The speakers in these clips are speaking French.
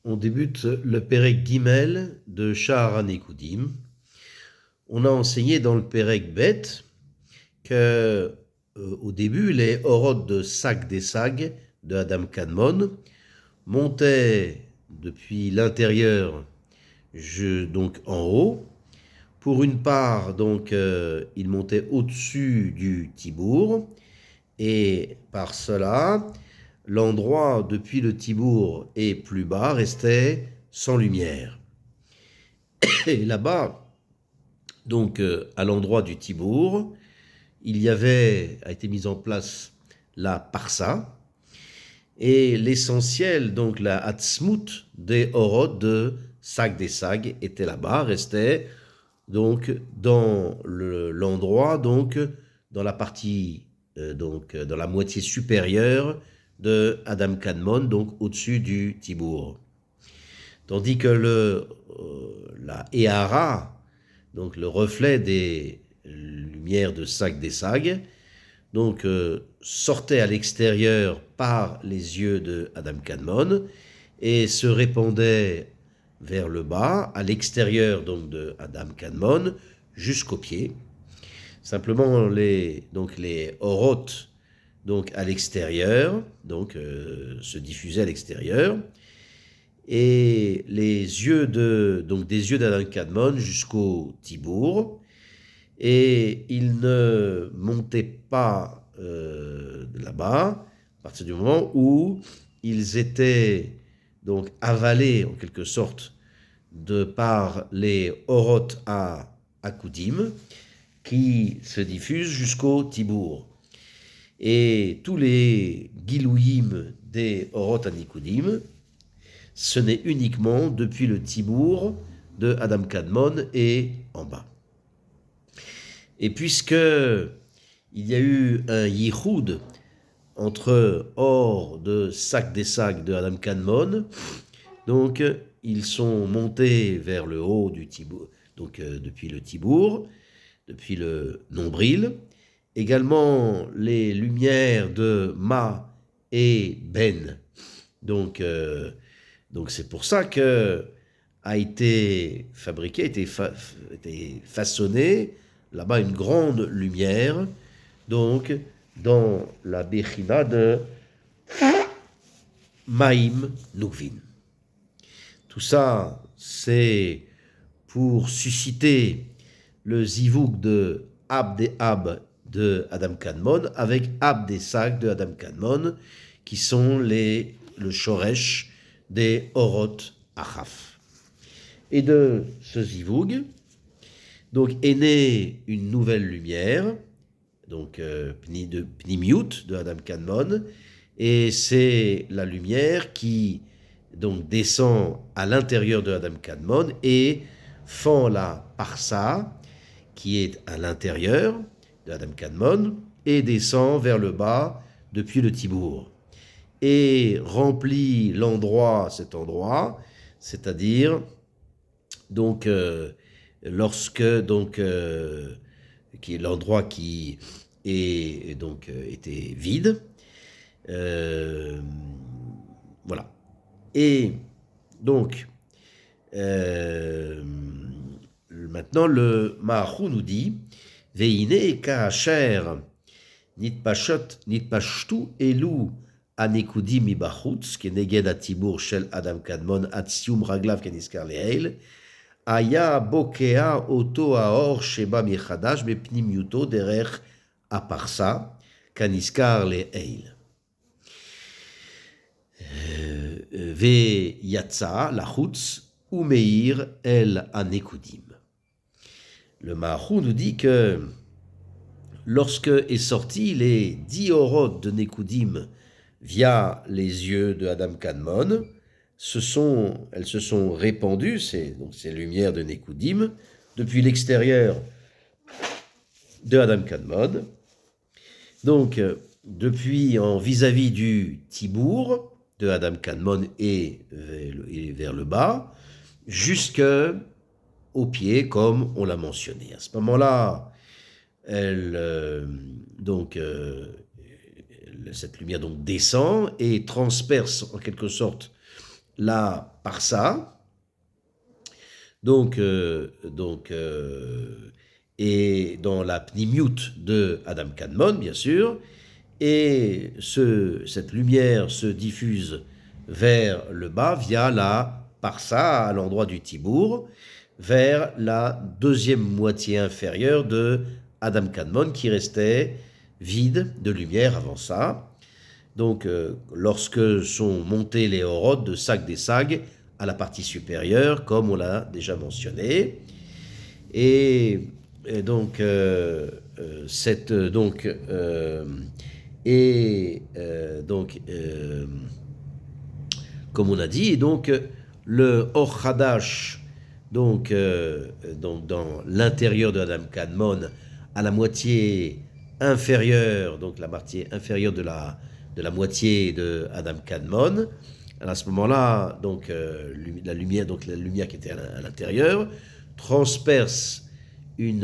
On débute le Pérec Gimel de Sha'ar HaNekudim. On a enseigné dans le Pérec Bet que, au début, les Horot de Sag des Sag de Adam Kadmon montaient depuis l'intérieur donc en haut. Pour une part, donc, ils montaient au-dessus du Tibour, et par cela, l'endroit depuis le Tibour et plus bas restait sans lumière. Et là-bas, donc à l'endroit du Tibour, a été mise en place la Parsa, et l'essentiel, donc la Hatzmut des Horot de Sag des Sag était là-bas, restait donc dans l'endroit, donc dans la partie, donc dans la moitié supérieure de Adam Kadmon, donc au-dessus du Tibour. Tandis que la Ehara, donc le reflet des lumières de Sag des Sag, donc sortait à l'extérieur par les yeux de Adam Kadmon et se répandait vers le bas, à l'extérieur donc de Adam Kadmon, jusqu'aux pieds. Simplement donc les orotes donc à l'extérieur, donc se diffusaient à l'extérieur, et les yeux donc des yeux d'Adam Kadmon jusqu'au Tibour, et ils ne montaient pas là-bas à partir du moment où ils étaient donc avalés en quelque sorte de par les Orot à Akoudim qui se diffusent jusqu'au Tibour. Et tous les Gilouim des Orot à Nikoudim, ce n'est uniquement depuis le Tibour de Adam Kadmon et en bas. Et puisque il y a eu un yichoud entre Or de Sag des Sag de Adam Kadmon, donc ils sont montés vers le haut du Tibour, donc depuis le Tibour, depuis le nombril. Également les lumières de Ma et Ben. Donc c'est pour ça que a été fabriqué, été façonné là-bas une grande lumière, donc dans la Bechina de Maïm Nukvin. Tout ça, c'est pour susciter le zivouk de Ab Ab de Adam Kadmon avec Ab Sag de Adam Kadmon, qui sont le shoresh des Orot Achaf. Et de ce zivoug, donc est née une nouvelle lumière, donc de Pnimiut de Adam Kadmon, et c'est la lumière qui donc descend à l'intérieur de Adam Kadmon et fend la Parsa, qui est à l'intérieur de Adam Kadmon, et descend vers le bas depuis le Tibour. Et remplit cet endroit, c'est-à-dire donc lorsque donc qui est l'endroit qui est donc était vide, voilà. Et donc maintenant le Mahou nous dit Veine ka'asher nitpashtu elu הנקודים מבחוץ, כנגד הציבור של אדם קדמון עד סיום רגליו כנזכר לעיל, היה בוקע אותו האור שבא מחדש בפנימיותו דרך הפרסה, כנזכר לעיל. ויצא לחוץ ומאיר אל הנקודים. Le Mahou nous dit que lorsque est sorti les 10 orodes de Nekudim via les yeux de Adam Kadmon, elles se sont répandues, ces lumières de Nekudim, depuis l'extérieur de Adam Kadmon, donc depuis en vis-à-vis du Tibour de Adam Kadmon et vers le bas, jusqu'au pied, comme on l'a mentionné. À ce moment-là, cette lumière donc descend et transperce en quelque sorte la parsa, donc, et dans la pnimiut de Adam Kadmon, bien sûr, et cette lumière se diffuse vers le bas via la parsa, à l'endroit du Tibour, vers la deuxième moitié inférieure de Adam Kadmon, qui restait vide de lumière avant ça. Donc, lorsque sont montés les horotes de Sag des Sag à la partie supérieure, comme on l'a déjà mentionné. Et donc, comme on a dit, donc le Or Hadash, donc dans l'intérieur de Adam Kadmon, à la moitié inférieure, donc la moitié inférieure de la moitié de Adam Kadmon. À ce moment-là, donc la lumière qui était à l'intérieur transperce une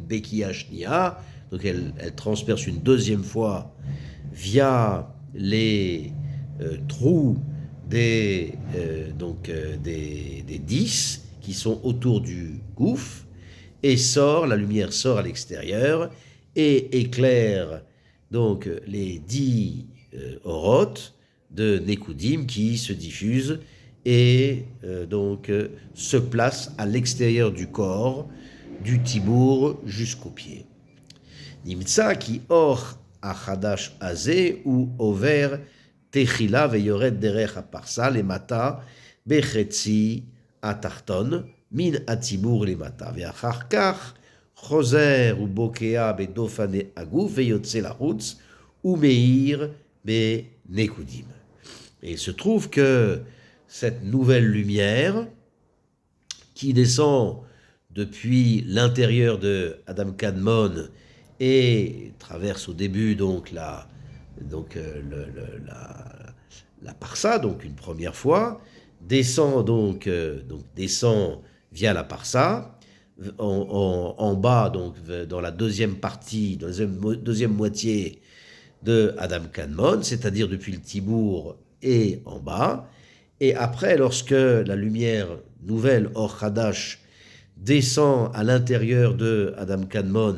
Bekiya Shnia, donc elle transperce une deuxième fois via les trous des 10 qui sont autour du gouffre, et la lumière sort à l'extérieur et éclaire donc les 10 orotes de Nekoudim qui se diffusent et se placent à l'extérieur du corps, du tibour jusqu'aux pieds. Nimtsa ki or achadash azé ou over techila veyored derech aparsa lemata bechetzi atarton min atibur lemata veachar kach choser ou bokea bedofane aguf veyotze lahutz ou meir be nekudim. Et il se trouve que cette nouvelle lumière qui descend depuis l'intérieur de Adam Kadmon et traverse au début donc la parsa, donc une première fois, descend descend via la parsa, en bas donc dans la deuxième partie, dans la deuxième moitié de Adam Kadmon, c'est-à-dire depuis le Tibour et en bas. Et après, lorsque la lumière nouvelle, Or Hadash, descend à l'intérieur de Adam Kadmon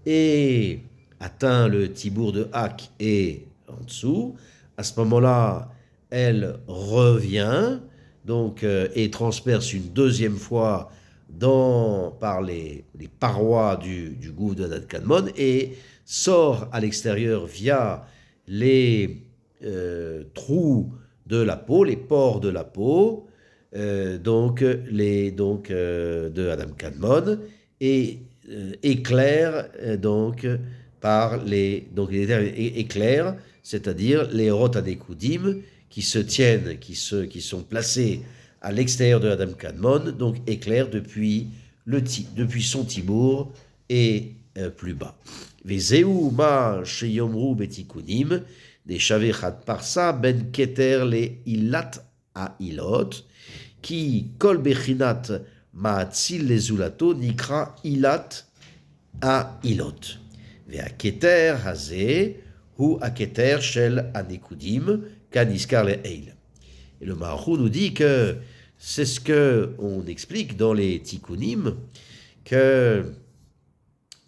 et atteint le Tibour de Hak et en dessous, à ce moment-là, elle revient donc, et transperce une deuxième fois par les parois du gouffre de Adam Kadmon et sort à l'extérieur via les trous de la peau, les pores de la peau, de Adam Kadmon, et éclaire éclaire, c'est-à-dire les Orot Anekudim qui se tiennent, qui sont placés à l'extérieur de Adam Kadmon, donc éclaire depuis son Tibour et plus bas. Vezeu ma sheyomru betikunim des Shavechat Parsa ben Keter le Ilat a Ilot, qui kol bechinat ma'atzil le zulato nikra Ilat a Ilot. Vea Keter haze hu a Keter shel Anekudim kaniskar le Eil. Et le Maharu nous dit que c'est ce que on explique dans les Tikkunim, que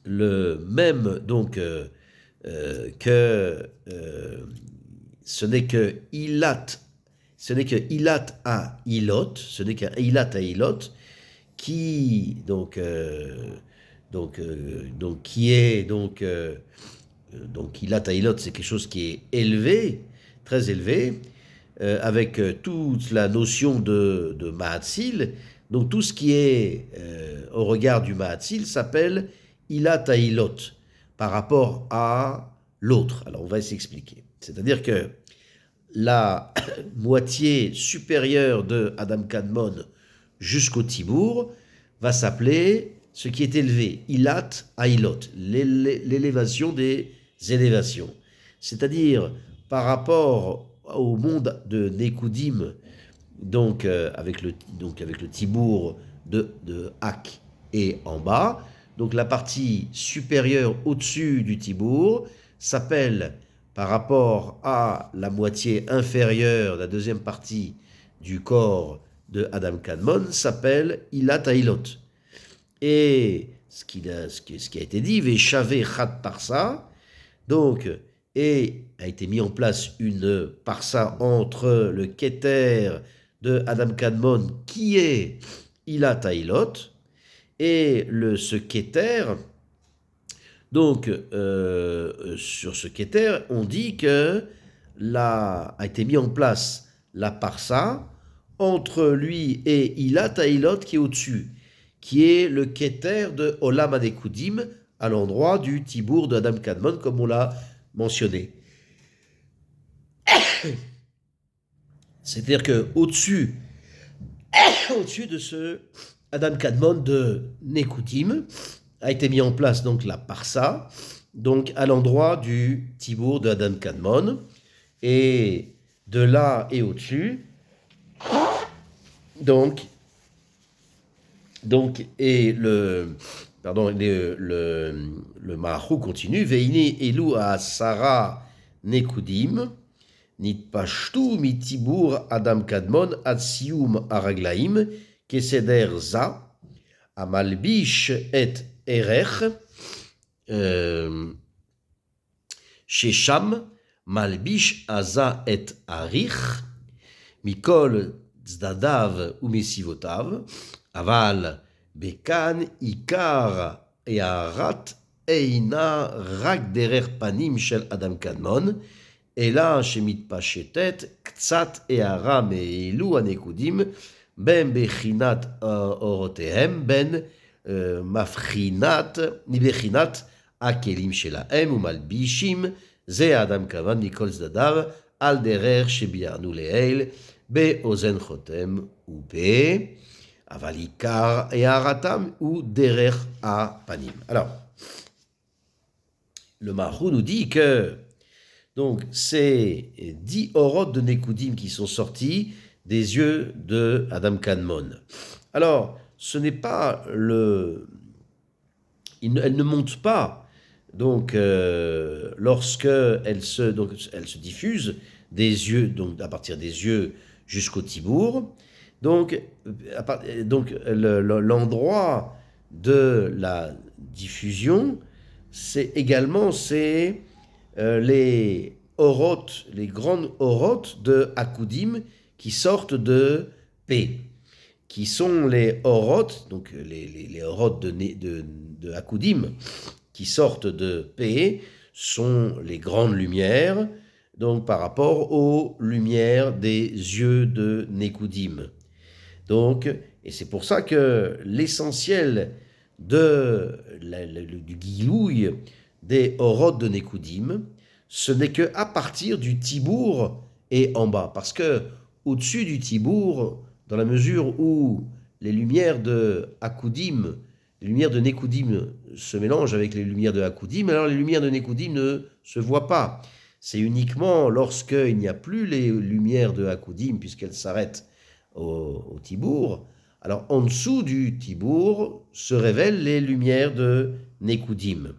le même donc ce n'est que Ilat à Ilot, ce n'est qu'un Ilat à Ilot qui qui est Ilat à Ilot, c'est quelque chose qui est élevé, très élevé, avec toute la notion de Mahatzil. Donc tout ce qui est au regard du Mahatzil s'appelle Ilat à Ilot par rapport à l'autre. Alors on va s'expliquer. C'est-à-dire que la moitié supérieure de Adam Kadmon jusqu'au Tibour va s'appeler ce qui est élevé, Ilat à Ilot, l'élévation des élévations. C'est-à-dire par rapport au monde de Nekoudim, avec le Tibour de Hak et en bas, donc la partie supérieure au-dessus du Tibour s'appelle par rapport à la moitié inférieure, la deuxième partie du corps de Adam Kadmon, s'appelle Ilat Hailot. Et ce qui a été dit, Veshavé Chat Parsa, donc, et a été mis en place une parsa entre le Keter de Adam Kadmon, qui est Ilat Hailot, et ce Keter. Donc, sur ce Keter, on dit que a été mis en place la parsa entre lui et Ilat Hailot qui est au-dessus, qui est le Keter de Olam Adekudim, à l'endroit du Tibour de Adam Kadmon, comme on l'a mentionné. C'est-à-dire qu'au-dessus de ce Adam Kadmon de Nekudim, a été mis en place donc la parsa, donc à l'endroit du Tibour de Adam Kadmon, et de là et au-dessus, donc et le Maharou continue, Veine Elu a Sarah Nekudim, Nitpashtu mitibur Adam Kadmon ad sium araglaim, keseder za, amalbish et erech, shesham, malbish aza et arich, mikol tzdadav umesivotav, aval bekan ikar earat eina rak derer panim shel Adam Kadmon, אלא שמתפשטת קצת הערה מאלו הנקודים בין בחינת אורותיהם, בין מבחינת הכלים שלהם ומלבישים, זה האדם כוון מכל צדדיו, על דרך שביארנו לעיל, באוזן חותם ופה, אבל עיקר הערתם הוא דרך הפנים. Alors, le Maharou nous dit que donc, c'est 10 orotes de Nekudim qui sont sortis des yeux de Adam Kadmon. Alors, ce n'est pas elle ne monte pas, donc, lorsque elle se diffuse des yeux, donc à partir des yeux jusqu'au Tibour. Donc l'endroit de la diffusion, c'est également les orotes, les grandes orotes de Akudim qui sortent de P, qui sont les orotes, donc les orotes de Akudim qui sortent de P, sont les grandes lumières, donc par rapport aux lumières des yeux de Nekudim. Donc, et c'est pour ça que l'essentiel du guilouille des orotes de Nekudim, ce n'est qu'à partir du Tibour et en bas. Parce que au-dessus du Tibour, dans la mesure où les lumières de Akudim, les lumières de Nekudim se mélangent avec les lumières de Akudim, alors les lumières de Nekudim ne se voient pas. C'est uniquement lorsqu'il n'y a plus les lumières de Akudim, puisqu'elles s'arrêtent au Tibour, alors en dessous du Tibour se révèlent les lumières de Nekudim.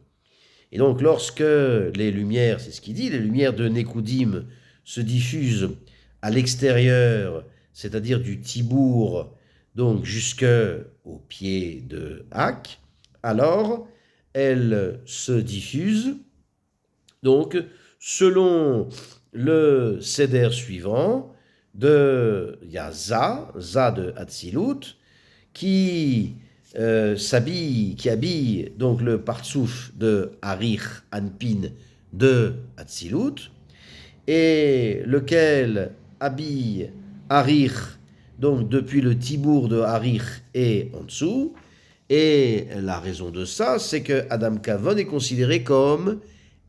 Et donc, lorsque les lumières, c'est ce qu'il dit, les lumières de Nekudim se diffusent à l'extérieur, c'est-à-dire du Tibour, donc jusqu'au pied de Hak, alors elles se diffusent, donc, selon le seder suivant, il y a Za de Hatzilut, qui habille donc le partsouf de Harich Anpin de Hatzilut, et lequel habille Harich, donc depuis le Tibour de Harich et en dessous. Et la raison de ça, c'est que Adam Kadmon est considéré comme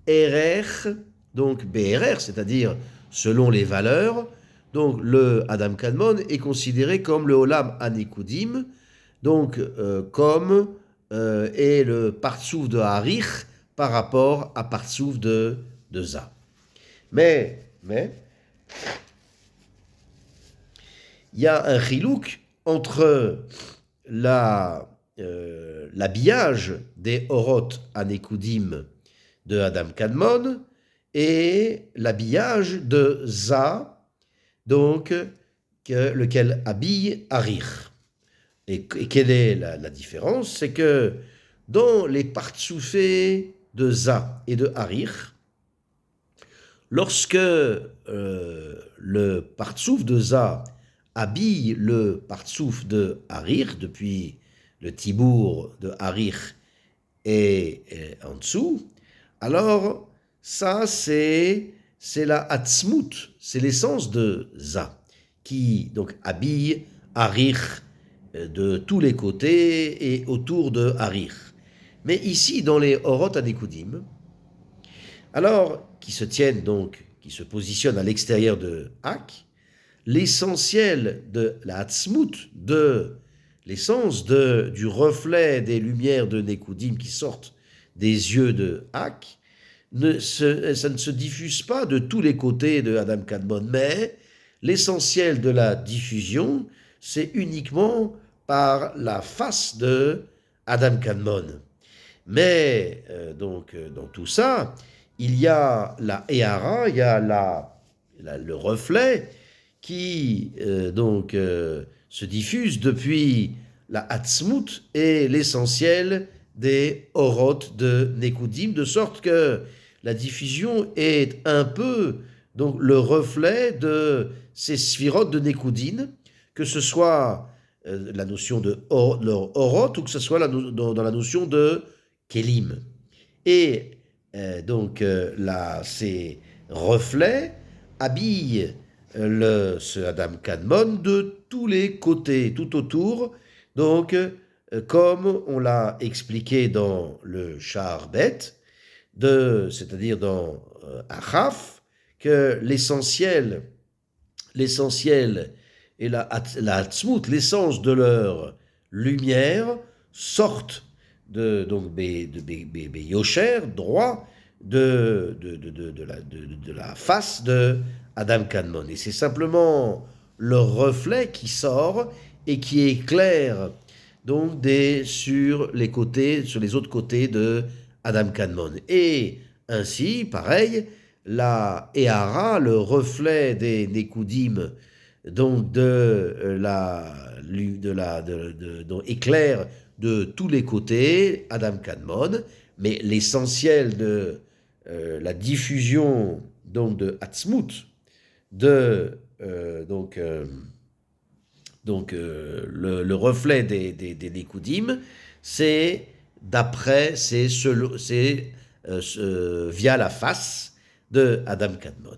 Erech, donc BRR, c'est-à-dire selon les valeurs. Donc le Adam Kadmon est considéré comme le Olam Hanekudim, donc comme est le partsouf de Harich par rapport à partsouf de Za. Mais il y a un chilouk entre l'habillage des Orot Hanekudim de Adam Kadmon et l'habillage de Za, donc lequel habille Arir. Et quelle est la différence? C'est que dans les partsoufés de Za et de Arir, lorsque le partsouf de Za habille le partsouf de Harir, depuis le tibour de Harir et en dessous, alors ça c'est la Hatzmut, c'est l'essence de Za, qui donc habille Harir de tous les côtés et autour de Harir. Mais ici, dans les Orot Anekudim, alors qui se tiennent donc, qui se positionnent à l'extérieur de Hak, l'essentiel de la Hatzmut, de l'essence du reflet des lumières de Nekudim qui sortent des yeux de Hak, ça ne se diffuse pas de tous les côtés de Adam Kadmon, mais l'essentiel de la diffusion, c'est uniquement par la face de Adam Kadmon. Mais donc dans tout ça, il y a la Ehara, il y a le reflet qui se diffuse depuis la Hatzmut et l'essentiel des Orot de Nekudim, de sorte que la diffusion est un peu donc le reflet de ces sphirotes de Nekudim, que ce soit la notion de Orot ou que ce soit dans la notion de Kelim. Et ces reflets habillent ce Adam Kadmon de tous les côtés, tout autour. Donc, comme on l'a expliqué dans le Sha'ar Bet, c'est-à-dire dans Achaf, que l'essentiel et la Hatzmut, l'essence de leur lumière, sortent de Yosher, droit, de la face de Adam Kadmon. Et c'est simplement le reflet qui sort et qui éclaire donc sur les autres côtés de Adam Kadmon. Et ainsi, pareil, la Ehara, le reflet des Nekudim, donc éclaire de tous les côtés Adam Kadmon, mais l'essentiel de la diffusion donc de Hatzmut, le reflet des Nekudim, c'est via la face de Adam Kadmon.